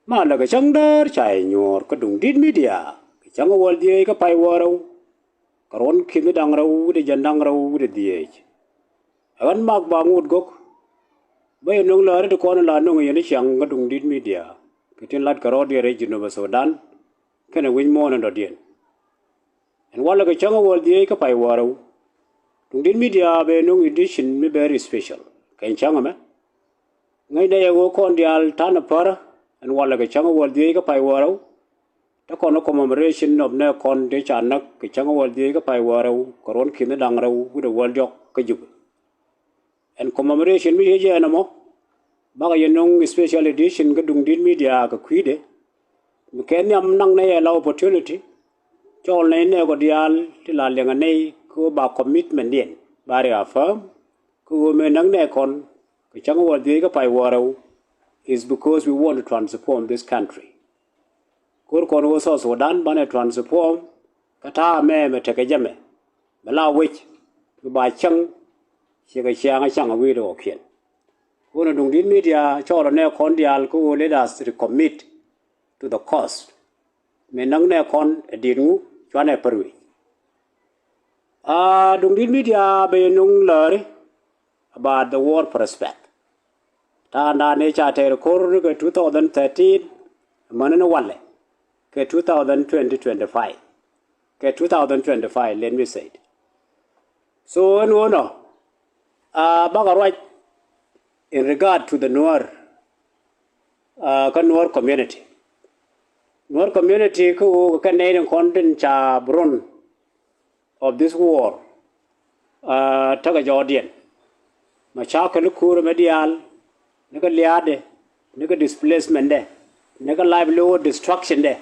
mà là cái chẳng đó chạy nhor cái đúng dit media cái chẳng có gì cái phải vào cái ron khi mới đang rau để dân đang rau để đi anh mặc bangut gốc bây nông lợi đó con là nông người này chẳng cái đúng dit media cái chuyện lát cái rồi đi rồi chúng nó Sudan cái này win more nữa điên anh wala cái chẳng có gì cái phải vào đúng dit media bây nông edition mới very special cái chẳng mà ngay đây có con đi al tan para and wala cái chẳng có gì cái phải vào ta còn nó commemoration of ne con để trả nắc cái chẳng có gì cái phải vào cái ron khi mới đang rau cái world job cái giúp and commemoration mi heje na mo baga yenong special edition ga dung din media ka khide mi ken yam nang ne la opportunity chol ne ne ko dial ti la lenga nei ko ba commitment den ba re affirm ko me nang ne kon ka chang wa de ka pai waro is because we want to transform this country ko kon wo so Sudan ba ne transform ka ta me te ka jame bala wich ba chang chỉ cái sáng sáng ở video đó khiển, cô nó dùng đến media cho nó nè con dial cô let us commit to the cost, mình nâng nè con đi ngủ cho nè perui, dùng đến media bên nung lời about the war prospect, ta đã nè trả tiền cô cái 2013, mà nó quan lệ, cái 2025, cái 2025 let me say, so no. Baga right in regard to the Nuer community. Nuer community ko Canadian content cha brun of this war. Taga Jordan. Machaka lukur medial, nega liade, nega displacement de, nega livelihood destruction de.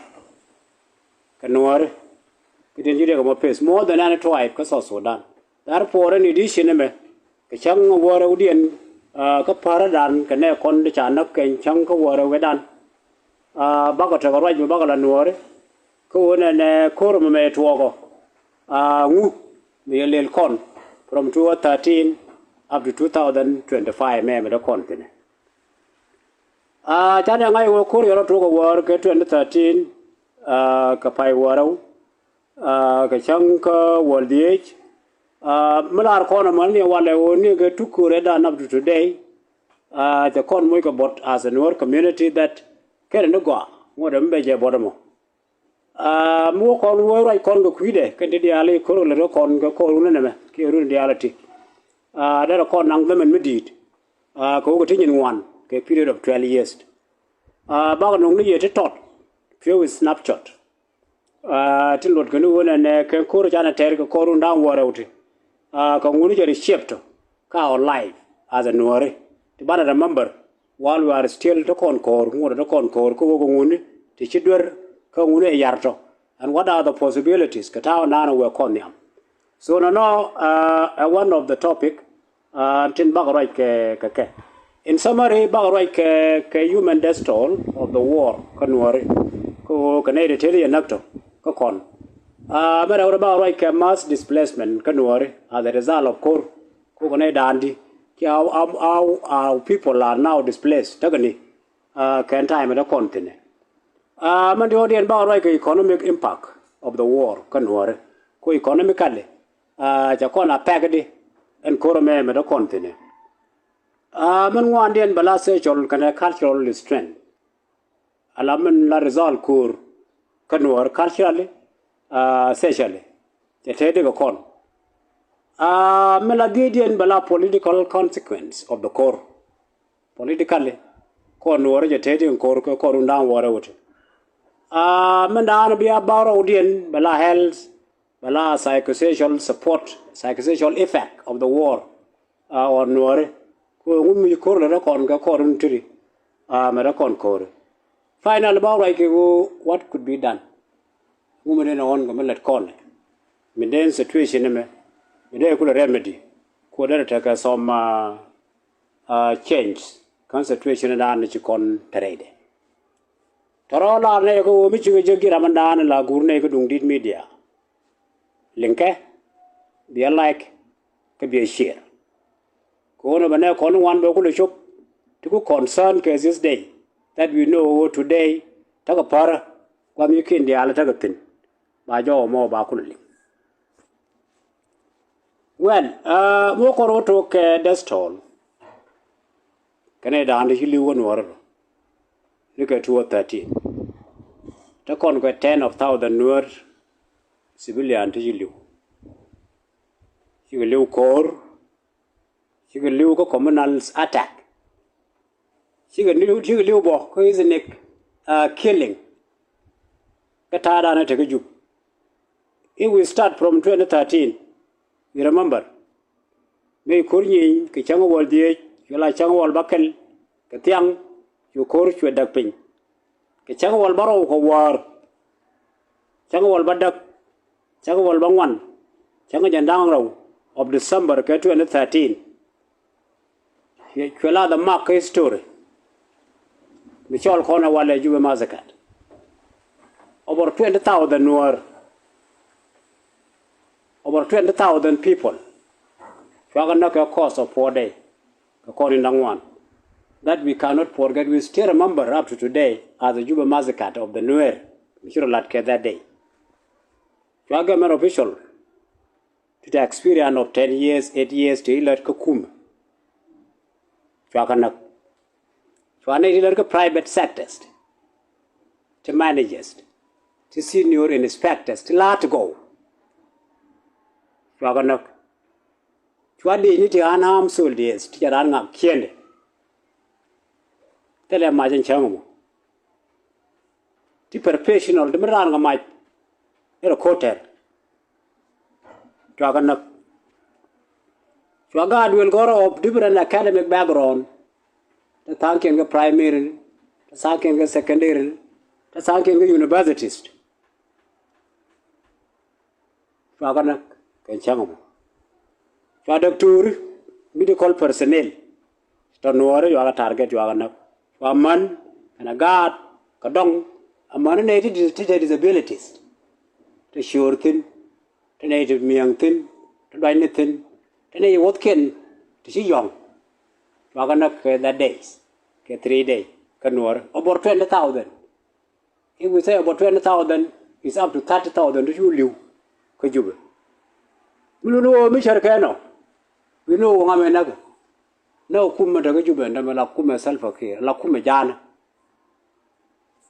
Kanuar, kitin jide ko face more than any tribe ka Sudan. Therefore, in addition, cái chẳng qua đâu điền cấp phá đàn cái này con để trả nắp cái chẳng có qua đâu cái đàn bác có thể có right bác là nuôi đấy cô này cô mà mẹ thua có ngu mình lên con from 2013 up to 2025 mẹ đã con thế này cha này ngay cô rồi thua có qua cái 2013 cái phải qua đâu cái chẳng có qua đi Malar corner money while I only get to Kureda up to today. The con make about as a Nuer community that can no go. What a major bottom. More con where I con go quide, can the alley corral con go call unanime, Kirun reality. There are con young women medit. Go in one, a period of 12 years. Bagan only yet a tot, few with snapshot. Till what can do and can call Jana Terry corun down war out. Community reshaped our life as a Nuer. To remember, while we are still to concord, to Chidwer, Comune Yarto, and what are the possibilities? Katao Nana were Konyam. So, one of the topic, Tin Bagarai Kake. In summary, Bagarai human death toll of the war, Kanuari, Canadian Nacto, Kokon. But about like mass displacement, Kanuari, as a result of Kor, Kokone Dandi, our people are now displaced, Tagani, can time at a continent. Mandiondi about like economic impact of the war, Kanuari, co economically, Jacona Pagadi, and Korome at a continent. Manwandi and Balasachol can a cultural strength. Alaman la result Kur, Kanuar culturally. Essentially, the trade of corn. Melagadian bala political consequence of the core. Politically, corn war trading core down water. Mandan be about Odian, bala health, bala psychosocial support, psychosocial effect of the war on war. Whom you call a corn tree, American core. Final about like what could be done. Women in on come let con. Midden situation me could remedy. Could take some change. Concentration and an con trade. Tarola nego Michigan Ramandan la Gurne dung did media. Linke be alike could be a share. Go on a con one vocal shop to concern cases day. that we know today, taka para, kwa miki ndi ala taka tin, ba jo mo ba kulli. Well, mo koro to ke destol, kane da andi hili won waro, nika 213. Ta kon ko 10 of 1000 nuer civilian to hili. She will live core, she will live communal attack. She will live bo, ko is a killing. Katada na take you. If we start from 2013, you remember, may Kurni, Kichanga Wal Dia, Yala Changa Wal Bakel, Katiang, you course you a duck pin. Kichanga Wal Barrow war, Changa Wal Badak, Changa Wal Bangwan, Changa Jandangro of December 2013. Kula the mark story. Michal Kona Wale Juba massacre. Over 20,000 were over 20,000 people. Not a cost of 4 days, according to one. That we cannot forget. We still remember up to today as the Juba massacre of the Nuer. We should have that day. Government official to the experience of 10 years, 8 years to elect Kukum. To private sectors, to managers, to senior inspectors, to let go. To unarmed soldiers, to run up Kiende. Tell them Majan Chango. To professional, the Maranga might a quarter. To God will go of different academic background. The thanking the primary, the thanking the secondary, the thanking the universities. Fagana Kenchamo. Doctor, medical personnel. Don't worry, you are a target, you are a man and a guard, a dong, a maninated disabilities. The sure thing, the native young thing, the blind thing, the native what can, to see young. That days, 3 days, about 20,000. If we say about 20,000, it's up to 30,000 to you live. We know Michel Cano. We know Wamenaga. No Kuma the Gajuban, and La Kuma self here, La Kuma Jana.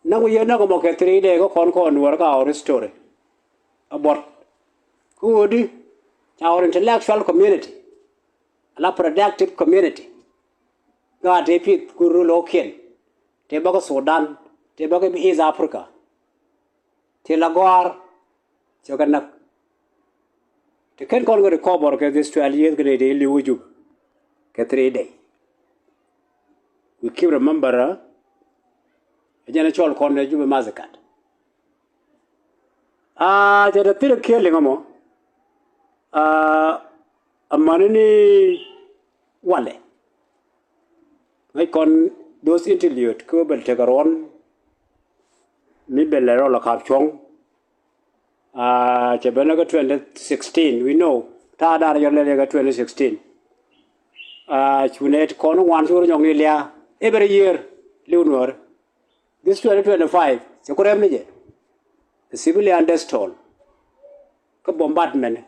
Now we are not about 3 days, go on work our story. About good, our intellectual community, a productive community. God repeat Guru Lokian, Tebaga Sudan, Tebaga East Africa, Telagor, Joganak. They can't call the cover because this 12 years going to live you. 3 days. We keep remember a general corner you massacre. There's a third killing a manini wale. I con those interlude Kubel Tegaron, Mibel Rolla Capchong, Chabenaga 2016, we know, Tada Yolega 2016. Chunet Con one Yongilia every year, Lunor. This 2025, Chakuremije, the civilian death toll, bombardment.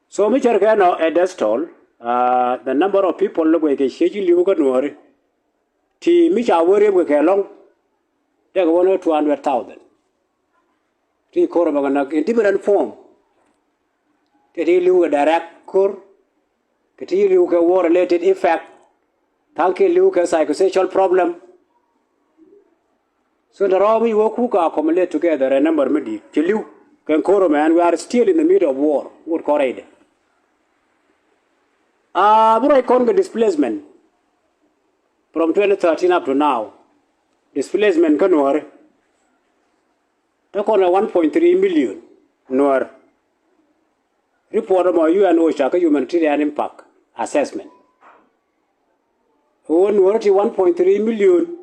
So, Mr. Gano, a death toll. The number of people look like a schedule you can worry. T. Micha worry with a long, take 1 or 200,000. T. Korabaganak in different form. Get you a direct core, get you a war related effect, thank you a psychosocial problem. So the raw we work who accumulate together a number of midi. Till you can man, we are still in the middle of war. What correct? What I call the displacement from 2013 up to now, displacement can worry. Take on 1.3 million. Nor report about UN OSHA humanitarian impact assessment. One 1.3 million.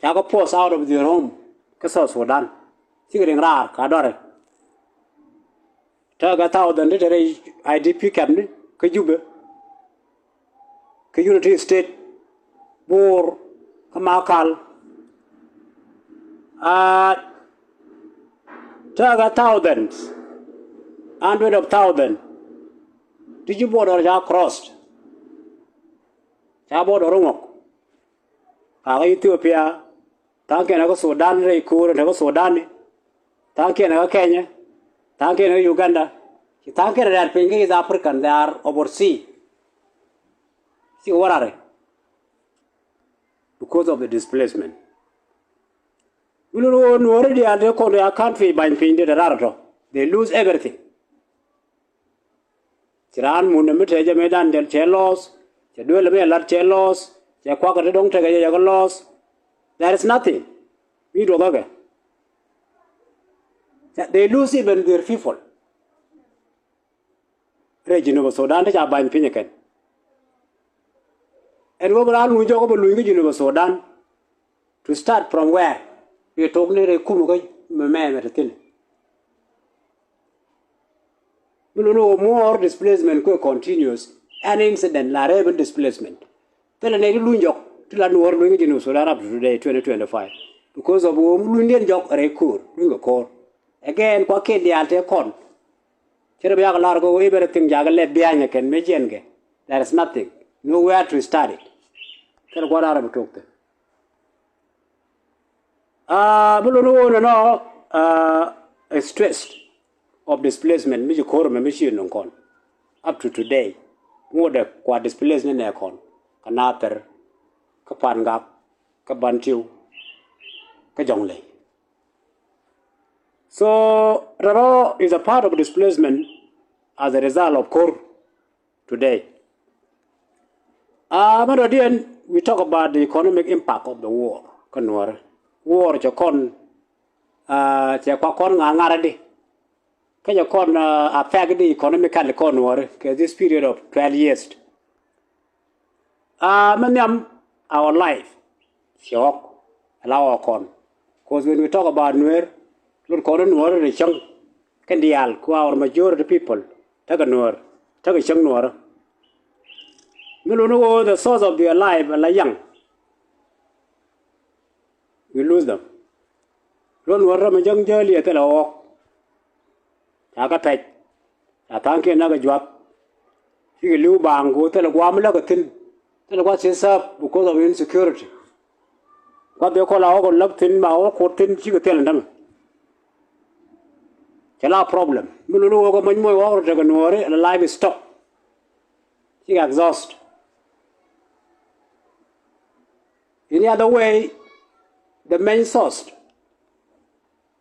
Chaka post out of their home. Kasa Sudan. Sigering rar kadore. Taga 1,000 literary IDP cabinet, Kajube. unity state, Bor, Kamakal, Taga thousands, hundred of thousands. Did you board or ya crossed? Chabod or Rumok? Ethiopia, Tankan Sudan, Rekur, and Sudan, Tankan Kenya, Tankan Uganda. Tankan that Pinky is African, they are overseas. See what are they? Because of the displacement. We don't know already at their country by Pinky, they lose everything. Tiran Munamita Medan del Chelos, Cheduel Lat Chelos, Jaquaka don't take a loss. There is nothing. We do okay. They lose even their people. Region of Sudan, they are buying Pinican. And overall, we talk about Louis of Sudan to start from where? We are talking about Kumuga, man, at a thing. We don't know more displacement continues. An incident, la rebel displacement. Tell a nigga Lunjok, till I know what Louis Sudan up to today, 2025. Because of Lundian Jok Rekur, Lunga Core. Again, what can the alter con? Cherabia Largo, everything Jagale Bianya can Majenge. There is nothing. Nowhere to start it. Tell what Arab talk there. Stressed of displacement, Mijay Korum and Machine on con. Up to today, more the quad displacement aircon, Kanater, Kapangak, Kabantiu, Kajongle. So, Raro is a part of displacement as a result of Kor today. But again, we talk about the economic impact of the war. War, Chakon, Chakon, Angaradi. Kajakon affect the economical economy this period of 12 years. Our life, shock, allow our con. Because when we talk about Nuer, Lord Conan Nuer, the Chung, Candial, who our majority people, take a Nuer, take a Chung Nuer. We don't know the source of their life, and young. We lose them. Don't worry, young jelly at all. Aka pet, a tank and a job. You can bang, go tell a guam like a tin. Tell what's his up because of insecurity. What they call our love thin, our court tin, she could tell them. Tell our problem. You know, when more water dragon worry and the life is stopped. She exhausted. Any other way, the main source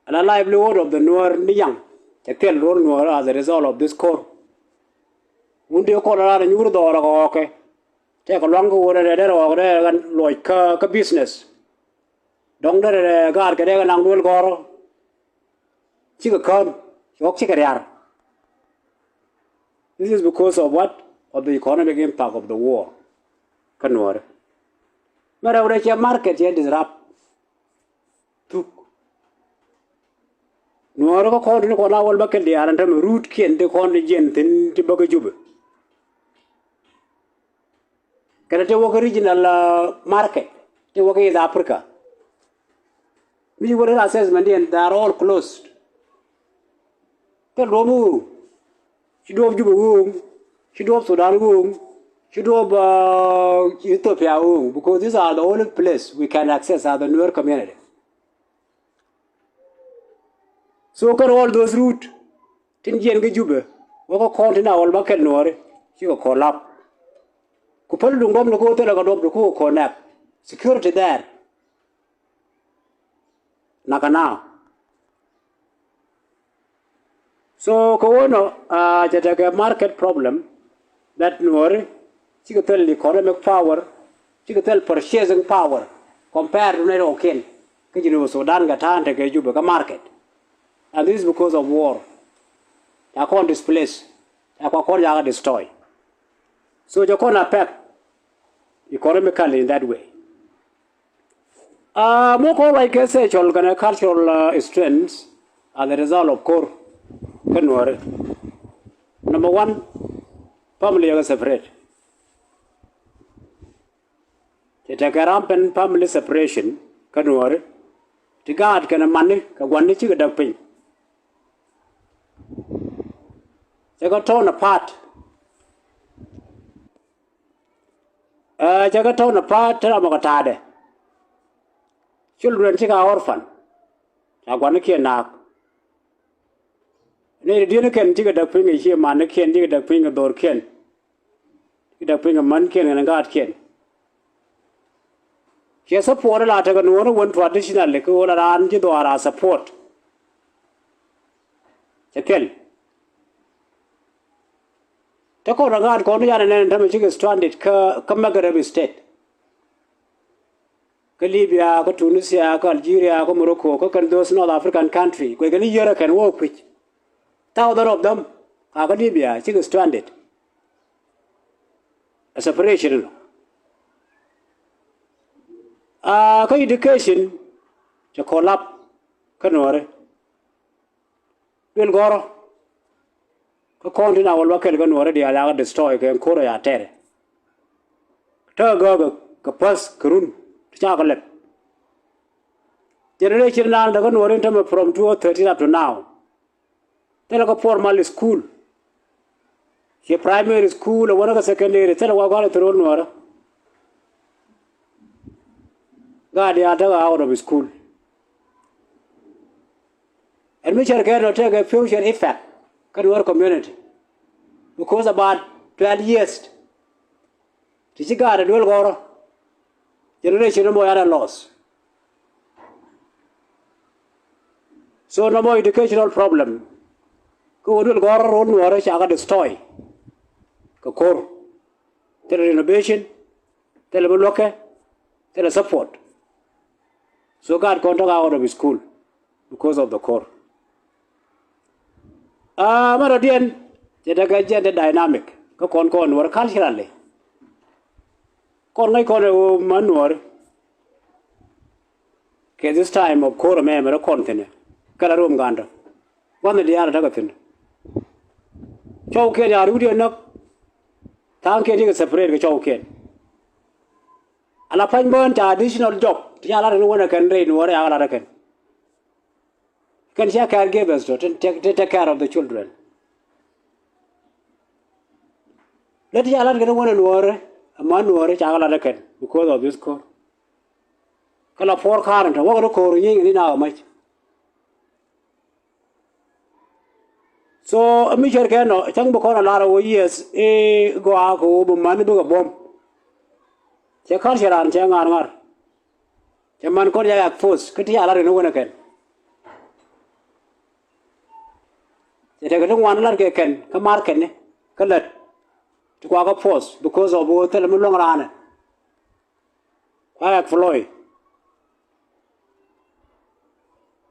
and a livelihood of the Noor Young. Tell Noor as a result of this core. Would you call her and you would okay? Take a longer word and like a business. Don't let a guard get an angle gore. Chicken corn, your chicken yard. This is because of what? Of the economic impact of the war. Kanwar. But our market yet is up. Took. No other corner on our bucket, they aren't a root kin, the corner gent in Tibogajub. Can I work original market? They work in Africa. We were an assessment and they are all closed. Tell Romu, she drove Jubu, she drove Sudan, she drove Ethiopia, because these are the only place we can access as the newer community. So can all those route, Tinjian Gajube, what a continent all bucket nor, she will call up. Kupal Dungom the Kota Lagadop the Ko connect. Security there. Nakana. So Kono, just a market problem that nor, she could tell economic power, she could tell purchasing power compared to Nero Ken. Kajinu Sudan Gatan take a Juba market. And this is because of war. I can't displace. I can't destroy. So you can't affect economically in that way. More like I say, cultural strengths are the result of core. Number one, family are separate. te te karam pen family separation kanwar ti gad kana mani ka gwani chi ga dakpin they got torn apart they got torn apart tera mo tade children chi ga orphan ta gwani ke na ne di ne ken chi ga dakpin chi mani ken chi ga dakpin ga dor ken chi dakpin ga man ken ga gad ken ke support la ta ga no one traditional le ko la ran ji dwara support chekel ta ko rangat ko no yana ne ta me chi stranded ka Maghreb state ka Libya ka Tunisia ka Algeria ka Morocco ka those North African country ko ga ni yara kan work with thousands of them ka Libya chi stranded a separation ka education to collapse kanore wil goro ka kontina wal wakel kanore dia la destroy ka ko ya tere ta go ka pas kurun ta ka let generation now da kanore tam from 2013 up to now tele ko formal school ke primary school or one secondary tele wa ga to nora God ya ta out of school and which are going to take a future effect can our community because about 12 years this is God will go generation more are loss so no more educational problem go will go on war cha destroy ko core the renovation the local the support so God contact out of school because of the core. Marodian, the gender dynamic, go con work culturally. Con like on a manure. This time of core member a continent. Kalarum Ganda. One of the other Tagafin. Chow Ken are really enough. Thank you, separate with Chow Ken. An appointment additional job. Yala no one can rain or I can share caregivers to take care of the children. Let Yala get one and war a man or Chala can because of this core. Can four current what a core in our much. So a Michel Cano, Changbokon a lot of years, go out over money to a bomb. Chakarsharan Changar. Man ko ya force kiti ala no wona ken te ga wan lar ke ken ka mar ken ne ka let to ko ga force because of wo tel mu long rana ya floy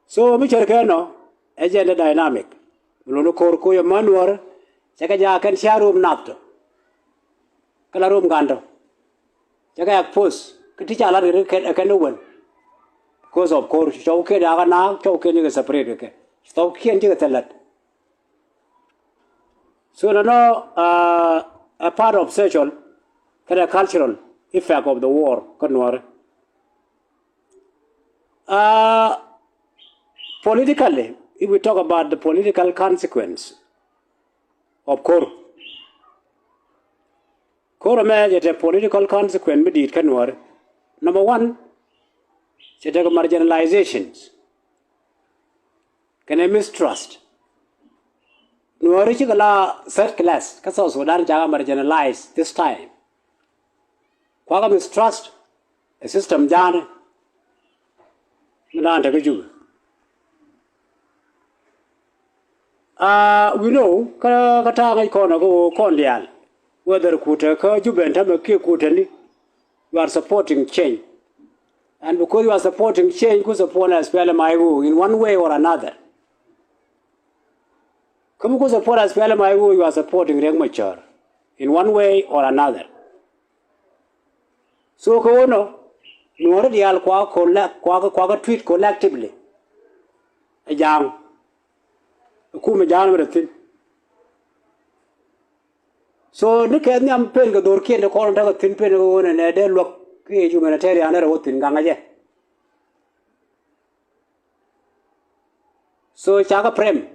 so mi cher ken no agenda dynamic lo ko ko ya manwar te ga ja ken sharum napto kala rum gando te ga force kiti ala ken no won because of course chow ke da na chow ke ni separate ke chow ke ni ke telat so no a part of social kind of cultural effect of the war kanwar politically if we talk about the political consequence of core me the political consequence with it kanwar number 1 Chetago marginalizations. Can I mistrust? No original third class, Kaso Sudan Jaga marginalized this time. Quaga mistrust, a system Jan Milan Tagaju. We know Katanga Kono go Kondial, whether Kutaka, Jubentama Kutani, you are supporting change. And because you are supporting change, you support as well in one way or another. Come because support as well you are supporting Regmacher in one way or another. So Kono, you already are quaga tweet collectively. A young Kumajan with a thing. So Nick and Young Pen go door the corner thin pen and a dead look. ke humanitarian ne ro tin ganga je so chaga prem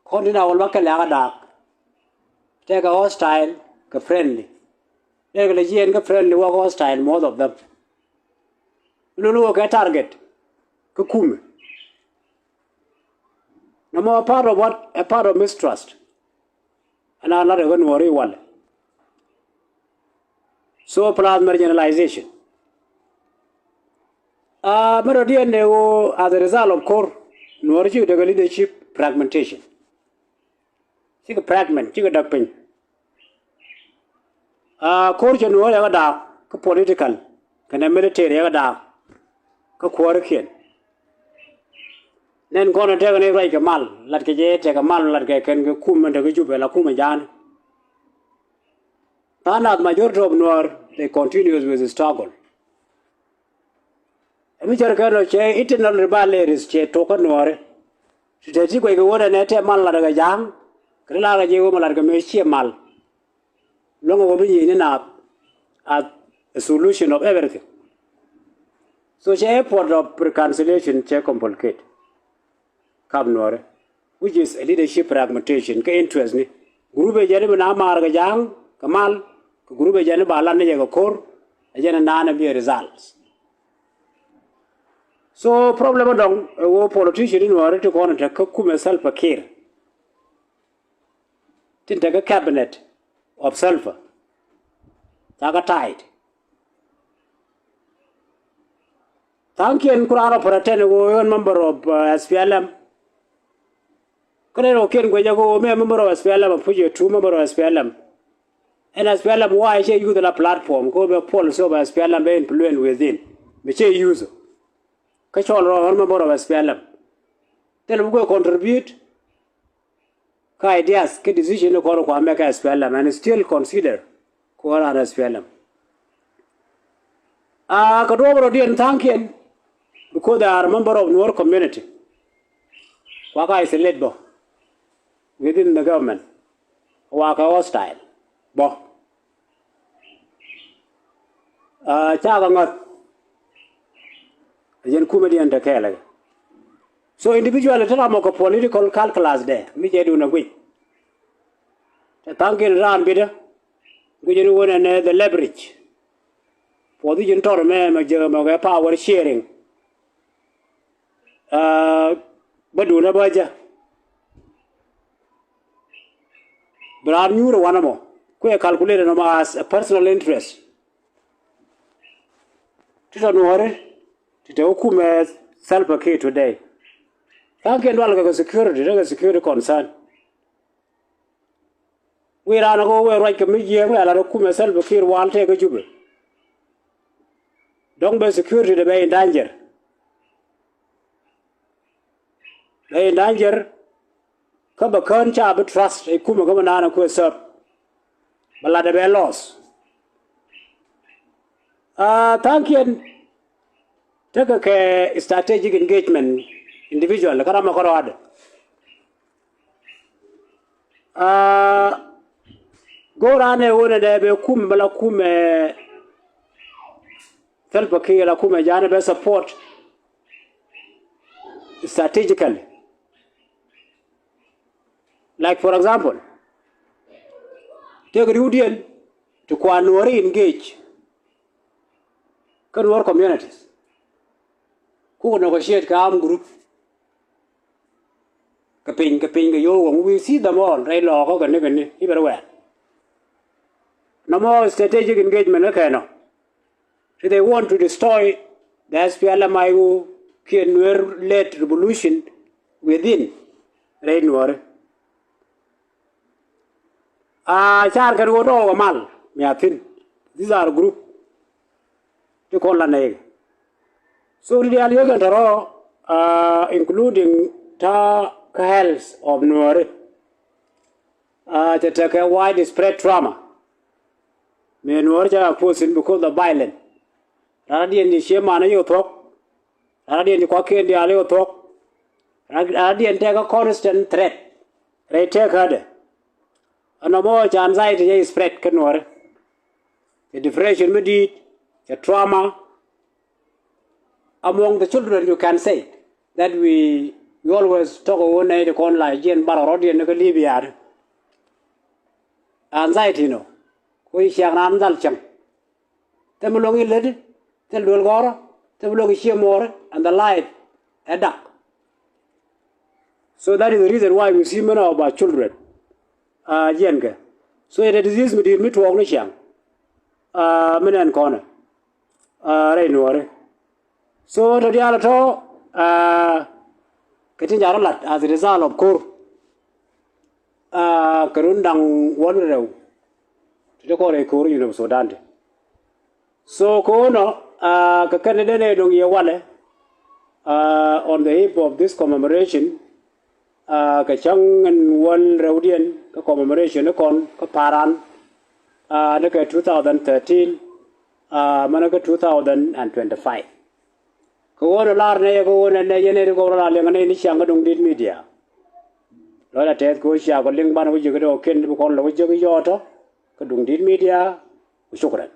kontina wal bakala ga dak take a hostile ka friendly take le jien ka friendly wa hostile most of them lulu ka target ka kum no more part of what a part of mistrust and another one worry wal so plus marginalization Merodian as a result of core Norji the leadership fragmentation. Chica fragment, chica duckpin. Core general ever dark, political, can a military ever dark, a quarrican. Then gonna take an like a mal, like a jet, take a mal, like a can go kum and a jubel, a kumajan. Tanat majority of Noor, they continues with the struggle. Michel Colonel Che, internal rebellion is Che token Noor. She takes you go and net a man like a jam, Krila Jewum like a machine mal. Long over in up at a solution of everything. So she airport of reconciliation check complicate. Come Noor, which is a leadership fragmentation, ke interest ni. Guru Jeremy Namar Gajang, Kamal, Guru Jenny Balana Kor, a Jenna be results. So problem dong wo politician in order to go and take kume self care. Tin take a cabinet of self. Taga tied. Thank you and Kurana for attending one member of SPLM. Kone ken go jago me member of SPLM and put you two member of SPLM. And SPLM why she use the platform go be policy of SPLM be influence within. Me che use. Kachol member of SPLM. Then we go contribute ka ideas, ke decision no kono kwa make SPLM and still consider ko ara SPLM. Kadobro di thanken because they are a member of Noor community. Waka is a lead bo within the government. Waka hostile bo. Chaga ngot. Comedian the Kela. So individual political calculus there, me do na gwi. The thanking ran bidder, we do one and the leverage. For the gentle man, power sharing. But do na baja. But I knew one more. Quite calculated as a personal interest. To know to hukume self care today. Thank you to security concern. We ran go where right committee where I hukume self care one take a jubel. Don't be security to be in danger. They in danger. Come a concha trust a kuma come on a serve. But let be lost. Thank you. Take a strategic engagement individual, Karama Korad. Go around a one day, kum balakume, Felpaki, Lakume, Janabe support strategically. Like, for example, take a Rudian to Kwanori engage Kanwar communities. Who negotiate calm group? Kaping, yo, we see them all, right? Law, everywhere. No more strategic engagement, okay, no. So they want to destroy the SPLM led revolution within Red Noor. Char can go to Mal, Miatin. These are a group to call an egg. So the Alliance including Ta Kahels of Noor, to take a widespread trauma. Me Noor ja forcing because of violence. Radi and the Shemana you talk, Radi and the Quaki and the Alio talk, Radi and take a constant threat. They take her. And no more anxiety is spread Kanor. The differential medit, a trauma among the children. You can say that we always talk about the con like Jen Barodi and Libya. Anxiety, no. We shall not chang. The Mulongi led, the Lulgora, the Mulogi more, and the light a duck. So that is the reason why we see many of our children. Jenga. So it is disease with me to Ognishang. Many and corner. Rainwater. So the other getting Jaralat as a result of Kur Karundang Water to the Kore Kur, Sudan. So Kono Kakadene Dung Yawale on the eve of this commemoration. Kachang and one Rodian commemoration con Kaparan, 2013, Manaka 2025. Go on a large go and a general go around and any shangadung did media. Lola Ted go shago link ban which you could ken to call the Wajaki Yota, Kadung did media, Shukran.